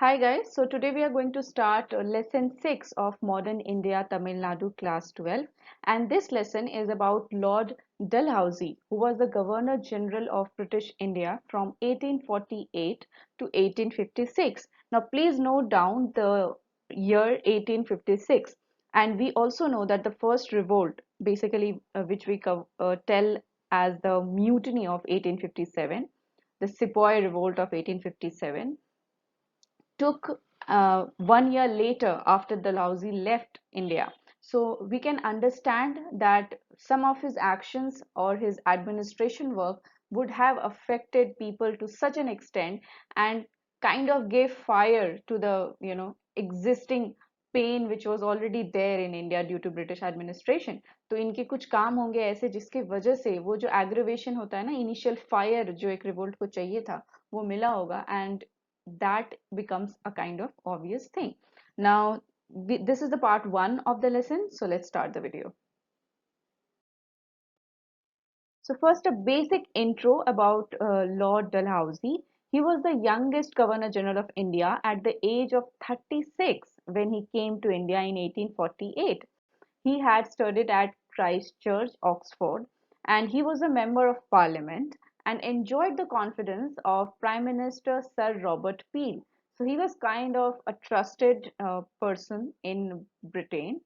Hi guys, so today we are going to start lesson 6 of Modern India Tamil Nadu class 12, and this lesson is about Lord Dalhousie, who was the Governor General of British India from 1848 to 1856. Now please note down the year 1856, and we also know that the first revolt, basically which we tell as the Mutiny of 1857, the Sepoy Revolt of 1857 took 1 year later after Dalhousie left India. So we can understand that some of his actions or his administration work would have affected people to such an extent and kind of gave fire to the existing pain which was already there in India due to British administration. तो इनके कुछ काम होंगे ऐसे जिसकी वजह से वो जो एग्रीवेशन होता है ना, इनिशियल फायर जो एक रिवोल्ट को चाहिए था वो मिला होगा, and that becomes a kind of obvious thing. Now, this is the part 1 of the lesson, so let's start the video. So first, a basic intro about Lord Dalhousie. He was the youngest Governor General of India at the age of 36 when he came to India in 1848. He had studied at Christ Church, Oxford, and he was a member of Parliament and enjoyed the confidence of Prime Minister Sir Robert Peel. So he was kind of a trusted person in Britain,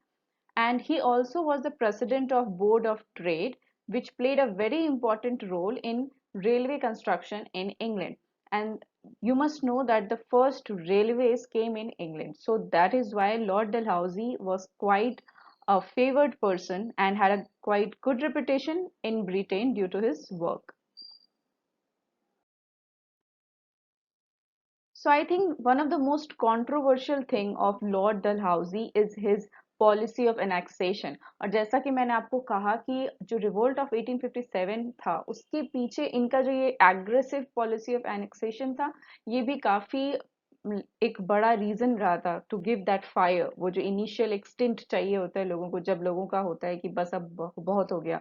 and he also was the president of Board of Trade, which played a very important role in railway construction in England. And you must know that the first railways came in England, so that is why Lord Dalhousie was quite a favored person and had a quite good reputation in Britain due to his work. So I think one of the most controversial thing of Lord Dalhousie is his policy of annexation. और जैसा कि मैंने आपको कहा कि जो revolt of 1857 था उसके पीछे इनका जो ये एग्रेसिव पॉलिसी ऑफ एनेक्सेशन था, ये भी काफी एक बड़ा रीजन रहा था टू गिव दैट फायर, वो जो इनिशियल एक्सटिंट चाहिए होता है लोगों को जब लोगों का होता है कि बस अब बहुत हो गया.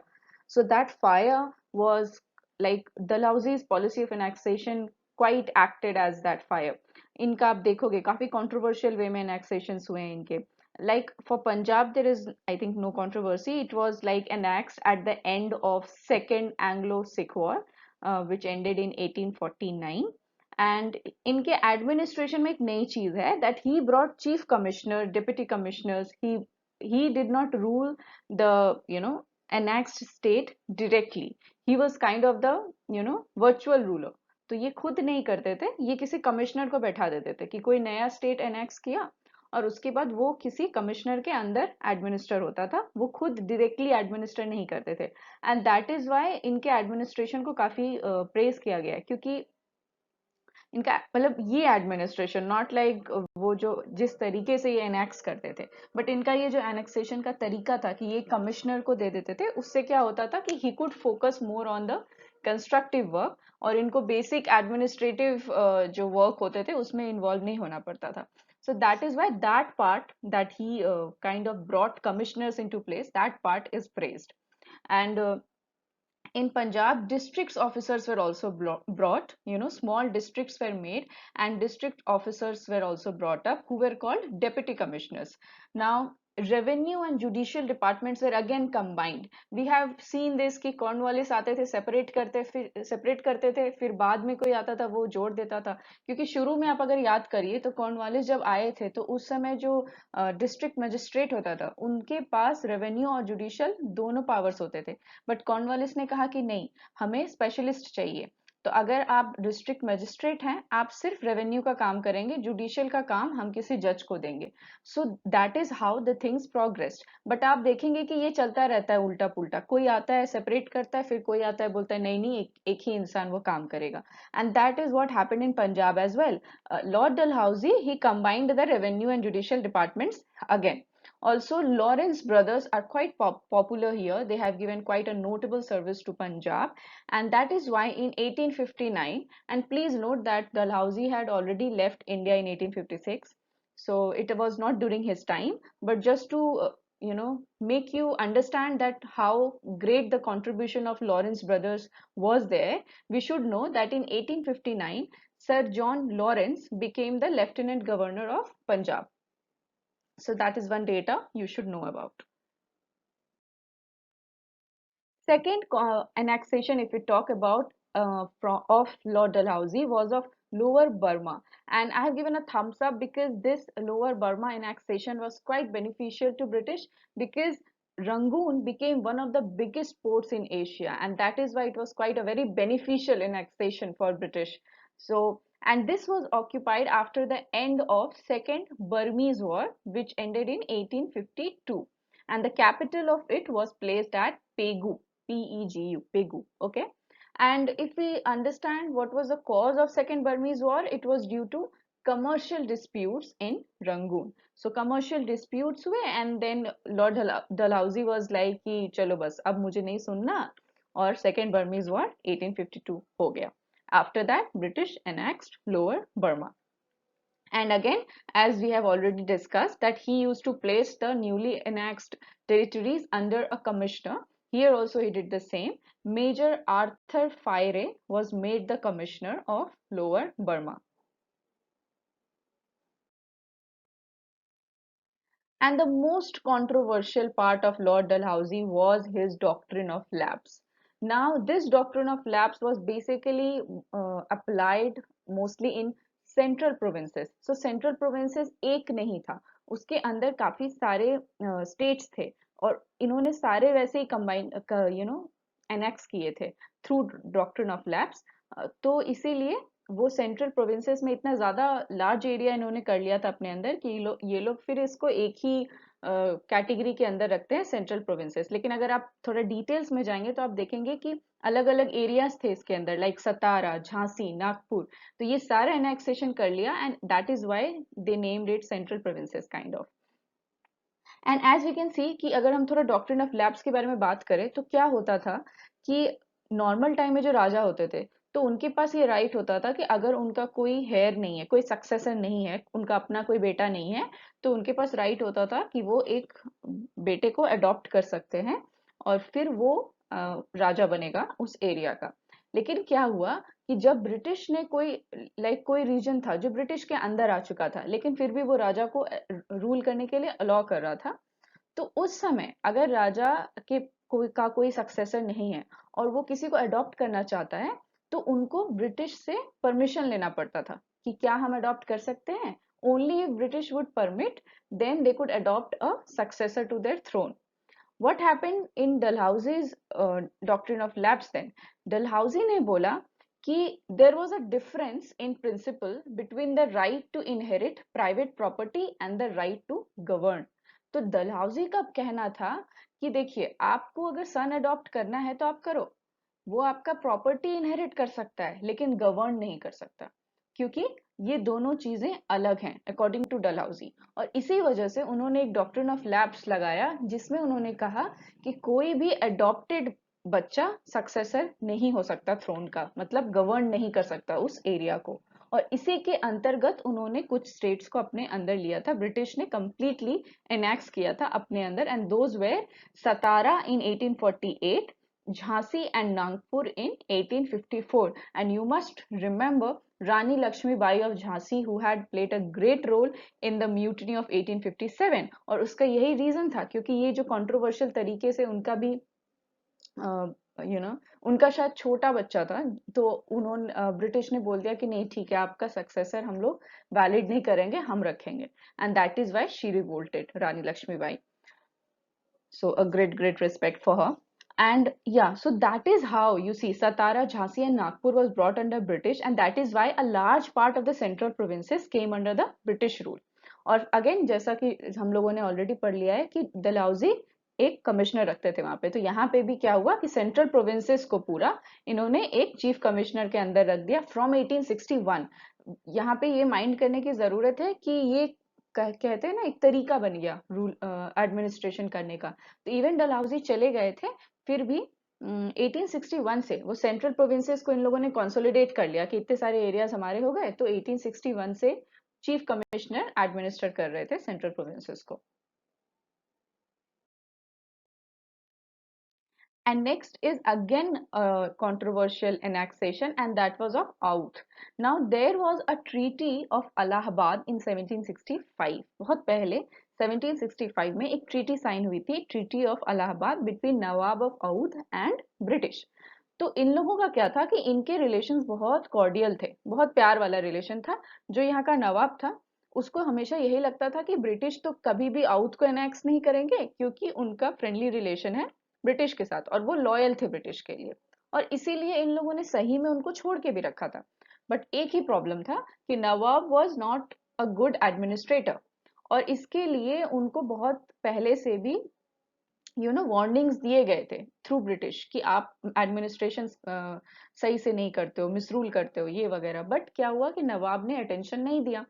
So that fire was like Dalhousie's policy of annexation quite acted as that fire. इनका आप देखोगे काफी controversial way में annexations हुए हैं इनके. Like for Punjab, there is, I think, no controversy. It was like annexed at the end of Second Anglo-Sikh War, which ended in 1849. And इनके administration में एक नई चीज है that he brought chief commissioner, deputy commissioners. He did not rule the annexed state directly. He was kind of the virtual ruler. तो ये खुद नहीं करते थे, ये किसी कमिश्नर को बैठा देते थे कि कोई नया स्टेट एनेक्स किया और उसके बाद वो किसी कमिश्नर के अंदर एडमिनिस्टर होता था, वो खुद डायरेक्टली एडमिनिस्टर नहीं करते थे. एंड दैट इज वाई इनके एडमिनिस्ट्रेशन को काफी प्रेज किया गया क्योंकि इनका मतलब ये एडमिनिस्ट्रेशन नॉट लाइक वो जो जिस तरीके से ये एनेक्स करते थे, बट इनका ये जो एनेक्सेशन का तरीका था कि ये कमिश्नर को दे देते थे, उससे क्या होता था कि he could focus more on the constructive work और इनको बेसिक एडमिनिस्ट्रेटिव जो वर्क होते थे उसमें इन्वॉल्व नहीं होना पड़ता था. So that is why that part that he kind of brought commissioners into place, that part is praised. And in Punjab, districts officers were also brought, small districts were made and district officers were also brought up who were called deputy commissioners. Now, revenue and judicial departments were again combined. We have seen this कि Cornwallis आते थे separate करते थे, फिर बाद में कोई आता था वो जोड़ देता था. क्योंकि शुरू में आप अगर याद करिए तो कॉर्नवालिस जब आए थे तो उस समय जो डिस्ट्रिक्ट मजिस्ट्रेट होता था उनके पास रेवेन्यू और जुडिशियल दोनों पावर्स होते थे. बट कॉर्नवालिस ने कहा कि नहीं, हमें स्पेशलिस्ट चाहिए. तो अगर आप डिस्ट्रिक्ट मजिस्ट्रेट हैं, आप सिर्फ रेवेन्यू का काम करेंगे, जुडिशियल का काम हम किसी जज को देंगे. So that is how the things progressed. But आप देखेंगे कि ये चलता रहता है उल्टा पुल्टा, कोई आता है सेपरेट करता है, फिर कोई आता है बोलता है नहीं नहीं एक ही इंसान वो काम करेगा. And that is what happened in Punjab as well. Lord Dalhousie he combined the revenue and judicial departments again. Also, Lawrence brothers are quite popular here. They have given quite a notable service to Punjab, and that is why in 1859, and please note that Dalhousie had already left India in 1856, so it was not during his time, but just to make you understand that how great the contribution of Lawrence brothers was there, we should know that in 1859 Sir John Lawrence became the Lieutenant Governor of Punjab. So that is one data you should know about. Second annexation, if we talk about of Lord Dalhousie, was of Lower Burma. And I have given a thumbs up because this Lower Burma annexation was quite beneficial to British, because Rangoon became one of the biggest ports in Asia, and that is why it was quite a very beneficial annexation for British. So, and this was occupied after the end of Second Burmese War, which ended in 1852, and the capital of it was placed at Pegu, Pegu, Pegu, okay. And if we understand what was the cause of Second Burmese War, it was due to commercial disputes in Rangoon. So commercial disputes हुए, and then Lord Dalhousie was like कि चलो बस अब मुझे नहीं सुनना, और Second Burmese War 1852 हो गया. After that, British annexed Lower Burma. And again, as we have already discussed, that he used to place the newly annexed territories under a commissioner. Here also he did the same. Major Arthur Fire was made the commissioner of Lower Burma. And the most controversial part of Lord Dalhousie was his doctrine of lapse. Now, this doctrine of lapse was basically applied mostly in central provinces. So, central provinces एक नहीं था, उसके अंदर काफी सारे states थे, और इन्होंने सारे वैसे ही combine annex किए थे through doctrine of lapse. तो इसीलिए वो सेंट्रल प्रोविंसेस में इतना ज्यादा लार्ज एरिया इन्होंने कर लिया था अपने अंदर कि ये लोग फिर इसको एक ही कैटेगरी के अंदर रखते हैं, सेंट्रल प्रोविंसेस. लेकिन अगर आप थोड़ा डिटेल्स में जाएंगे तो आप देखेंगे कि अलग अलग एरियाज थे इसके अंदर, लाइक सतारा, झांसी, नागपुर. तो ये सारा एनेक्सेशन कर लिया, and that is why they named it central provinces kind of. And as we can see कि अगर हम थोड़ा डॉक्ट्रिन ऑफ लैप्स के बारे में बात करें तो क्या होता था कि नॉर्मल टाइम में जो राजा होते थे, तो उनके पास ये राइट होता था कि अगर उनका कोई हेयर नहीं है, कोई सक्सेसर नहीं है, उनका अपना कोई बेटा नहीं है, तो उनके पास राइट होता था कि वो एक बेटे को अडॉप्ट कर सकते हैं, और फिर वो राजा बनेगा उस एरिया का. लेकिन क्या हुआ कि जब ब्रिटिश ने कोई रीजन था जो ब्रिटिश के अंदर आ चुका था, लेकिन फिर भी वो राजा को रूल करने के लिए अलाउ कर रहा था, तो उस समय अगर राजा के कोई सक्सेसर नहीं है और वो किसी को अडॉप्ट करना चाहता है, तो उनको ब्रिटिश से परमिशन लेना पड़ता था कि क्या हम अडॉप्ट कर सकते हैं. Only if British would permit, then they could adopt a successor to their throne. What happened in Dalhousie's doctrine of lapse then? Dalhousie ने बोला कि there was a difference in principle between the right to inherit private property and the right to govern. तो Dalhousie का कहना था कि देखिए, आपको अगर सन अडॉप्ट करना है तो आप करो, वो आपका प्रॉपर्टी इनहेरिट कर सकता है लेकिन गवर्न नहीं कर सकता, क्योंकि ये दोनों चीजें अलग हैं अकॉर्डिंग टू डलहाउजी. और इसी वजह से उन्होंने एक डॉक्ट्रिन ऑफ लैप्स लगाया, जिसमें उन्होंने कहा कि कोई भी अडॉप्टेड बच्चा सक्सेसर नहीं हो सकता थ्रोन का, मतलब गवर्न नहीं कर सकता उस एरिया को. और इसी के अंतर्गत उन्होंने कुछ स्टेट्स को अपने अंदर लिया था, ब्रिटिश ने कंप्लीटली एनेक्स किया था अपने अंदर, and those were Satara in 1848, Jhansi and Nagpur in 1854. And you must remember Rani Lakshmi Bai of Jhansi, who had played a great role in the mutiny of 1857. और उसका यही reason था क्योंकि ये जो कंट्रोवर्शियल तरीके से उनका भी उनका शायद छोटा बच्चा था, तो उन्होंने ब्रिटिश ने बोल दिया कि नहीं ठीक है, आपका सक्सेसर हम लोग वैलिड नहीं करेंगे, हम रखेंगे. And that is why she revolted, Rani Lakshmibai. So a great respect for her. And yeah, so that is how you see Satara, Jhansi and Nagpur was brought under British, and that is why a large part of the central provinces came under the British rule. और again जैसा कि हम लोगों ने already पढ़ लिया है कि डलहौजी एक कमिश्नर रखते थे वहां पे, तो यहाँ पे भी क्या हुआ कि सेंट्रल प्रोविंसेस को पूरा इन्होंने एक चीफ कमिश्नर के अंदर रख दिया फ्रॉम 1861. यहाँ पे ये माइंड करने की जरूरत है कि ये कहते हैं ना, एक तरीका बन गया रूल एडमिनिस्ट्रेशन करने का. तो इवन डलहौजी चले गए थे, फिर भी 1861 से वो सेंट्रल प्रोविंसेस को इन लोगों ने कंसोलिडेट कर लिया कि इतने सारे एरियाज हमारे हो गए, तो 1861 से चीफ कमिश्नर एडमिनिस्टर कर रहे थे सेंट्रल प्रोविंसेस को. And next is again a controversial annexation, and that was of Oudh. Now there was a treaty of Allahabad in 1765. बहुत पहले 1765 में एक treaty sign हुई थी, treaty of Allahabad between Nawab of Oudh and British. तो इन लोगों का क्या था कि इनके रिलेशंस बहुत कॉर्डियल थे, बहुत प्यार वाला रिलेशन था। जो यहाँ का नवाब था उसको हमेशा यही लगता था कि ब्रिटिश तो कभी भी आउथ को एनेक्स नहीं करेंगे, क्योंकि उनका फ्रेंडली रिलेशन है ब्रिटिश के साथ और वो लॉयल थे ब्रिटिश के लिए, और इसीलिए इन लोगों ने सही में उनको छोड़ के भी रखा था। बट एक ही प्रॉब्लम था कि नवाब was not a good administrator, और इसके लिए उनको बहुत पहले से भी वार्निंग्स दिए गए थे थ्रू ब्रिटिश कि आप एडमिनिस्ट्रेशन सही से नहीं करते हो, मिसरूल करते हो, ये वगैरह। बट क्या हुआ कि नवाब ने अटेंशन नहीं दिया।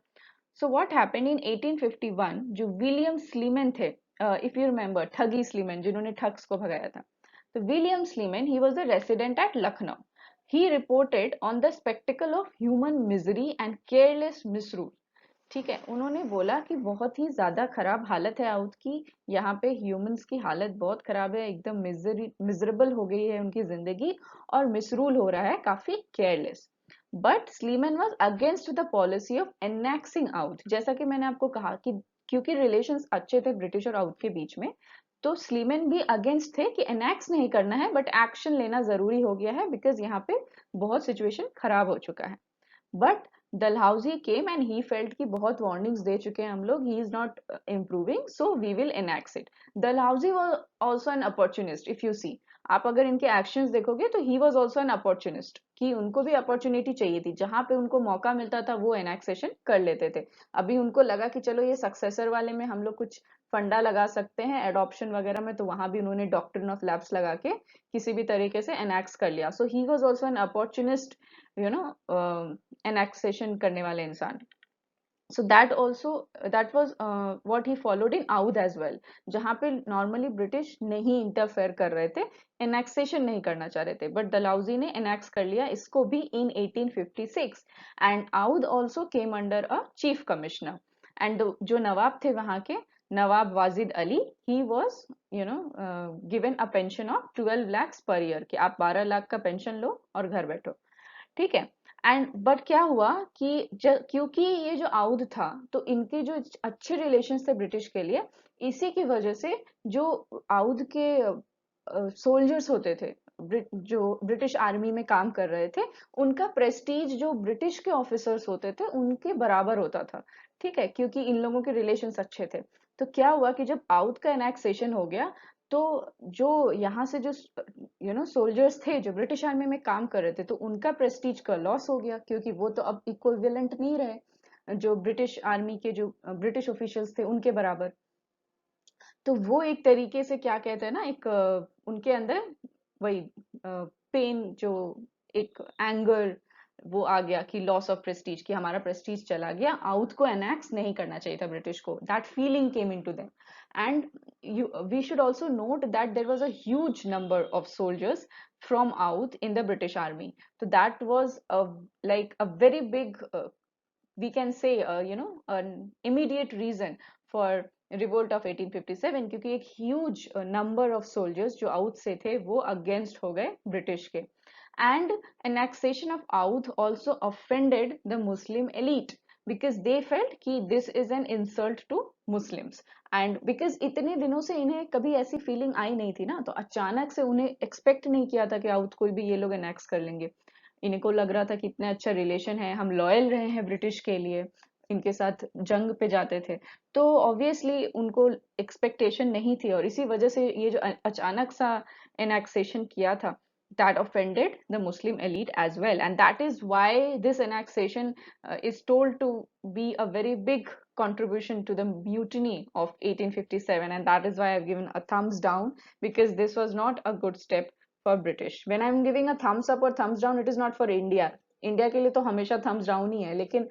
सो व्हाट हैपेंड इन 1851, जो विलियम स्लीमन थे, इफ यू रिमेंबर ठगी स्लीमन, जिन्होंने ठग्स को भगाया था, तो William Sleeman, he was a resident at Lucknow. He reported on the spectacle of human misery and careless misrule. ठीक है, उन्होंने बोला कि बहुत ही ज्यादा खराब हालत है आउथ की, यहाँ पे ह्यूमंस की हालत बहुत खराब है, एकदम मिजरेबल हो गई है उनकी जिंदगी, और मिसरूल हो रहा है, काफी careless. But Sleeman was against the policy of annexing Oudh. जैसा कि मैंने आपको कहा कि क्योंकि रिलेशंस अच्छे थे ब्रिटिश और आउथ के बीच में, तो स्लीमन भी अगेंस्ट थे कि एनेक्स नहीं करना है, बट एक्शन लेना जरूरी हो गया है, बिकॉज यहाँ पे बहुत सिचुएशन खराब हो चुका है। But Dalhousie came and he felt कि बहुत warnings दे चुके हैं हम लोग, he is not improving, so we will annex it. Dalhousie was also an opportunist, if you see. आप अगर इनके actions देखोगे तो he was also an opportunist, कि उनको भी opportunity चाहिए थी, जहां पे उनको मौका मिलता था वो annexation कर लेते थे। अभी उनको लगा कि चलो ये successor वाले में हम लोग कुछ फंडा लगा सकते हैं adoption वगैरह में, तो वहां भी उन्होंने doctrine of lapse लगा के किसी भी तरीके से annex कर लिया। So he was also an opportunist, annexation करने वाले इंसान। So that was what he followed in Oudh as well, जहाँ पे normally British नहीं interfere कर रहे थे, annexation नहीं करना चाह रहे थे, but Dalhousie ने annex कर लिया इसको भी in 1856, and Oudh also came under a chief commissioner, and जो नवाब थे वहाँ के, नवाब Wajid Ali, he was given a pension of 12 lakhs per year, कि आप 12 लाख का पेंशन लो और घर बैठो। ठीक है। एंड बट क्या हुआ कि क्योंकि ये जो आउध था, तो इनके जो अच्छे रिलेशन थे ब्रिटिश के लिए, इसी की वजह से जो आउध के सोल्जर्स होते थे, जो ब्रिटिश आर्मी में काम कर रहे थे, उनका प्रेस्टीज जो ब्रिटिश के ऑफिसर्स होते थे उनके बराबर होता था। ठीक है, क्योंकि इन लोगों के रिलेशंस अच्छे थे। तो क्या हुआ कि जब आउध का एनेक्सेशन हो गया, तो जो यहाँ से जो सोल्जर्स थे जो ब्रिटिश आर्मी में काम कर रहे थे, तो उनका प्रेस्टीज का लॉस हो गया, क्योंकि वो तो अब इक्विवेलेंट नहीं रहे जो ब्रिटिश आर्मी के जो ब्रिटिश ऑफिशियल्स थे उनके बराबर। तो वो एक तरीके से क्या कहते हैं ना, एक उनके अंदर वही पेन, जो एक एंगर वो आ गया कि लॉस ऑफ प्रेस्टीज, कि हमारा प्रेस्टीज चला गया, आउथ को एनेक्स नहीं करना चाहिए था ब्रिटिश को, that feeling came into them. And we should also note that there was a huge number of soldiers from Outh in the British army, so that was like a very big, we can say, an immediate reason for revolt of 1857, क्योंकि एक huge number of soldiers जो आउथ से थे वो against हो गए British के। And annexation of Oudh also offended the Muslim elite because they felt कि this is an insult to Muslims, and because इतने दिनों से इन्हें कभी ऐसी फीलिंग आई नहीं थी ना, तो अचानक से उन्हें एक्सपेक्ट नहीं किया था कि आउथ कोई भी ये लोग एनेक्स कर लेंगे। इनको लग रहा था कि इतना अच्छा रिलेशन है, हम लॉयल रहे हैं ब्रिटिश के लिए, इनके साथ जंग पे जाते थे, तो ऑब्वियसली उनको एक्सपेक्टेशन नहीं थी, और इसी वजह से ये जो अचानक सा एनेक्सेशन किया था, that offended the Muslim elite as well, and that is why this annexation is told to be a very big contribution to the mutiny of 1857, and that is why I've given a thumbs down, because this was not a good step for British. When I'm giving a thumbs up or thumbs down, it is not for India. India के लिए तो हमेशा thumbs down ही है, लेकिन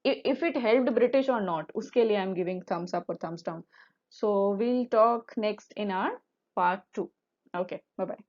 if it helped British or not, उसके लिए I'm giving thumbs up or thumbs down. So we'll talk next in our part 2. Okay, bye bye.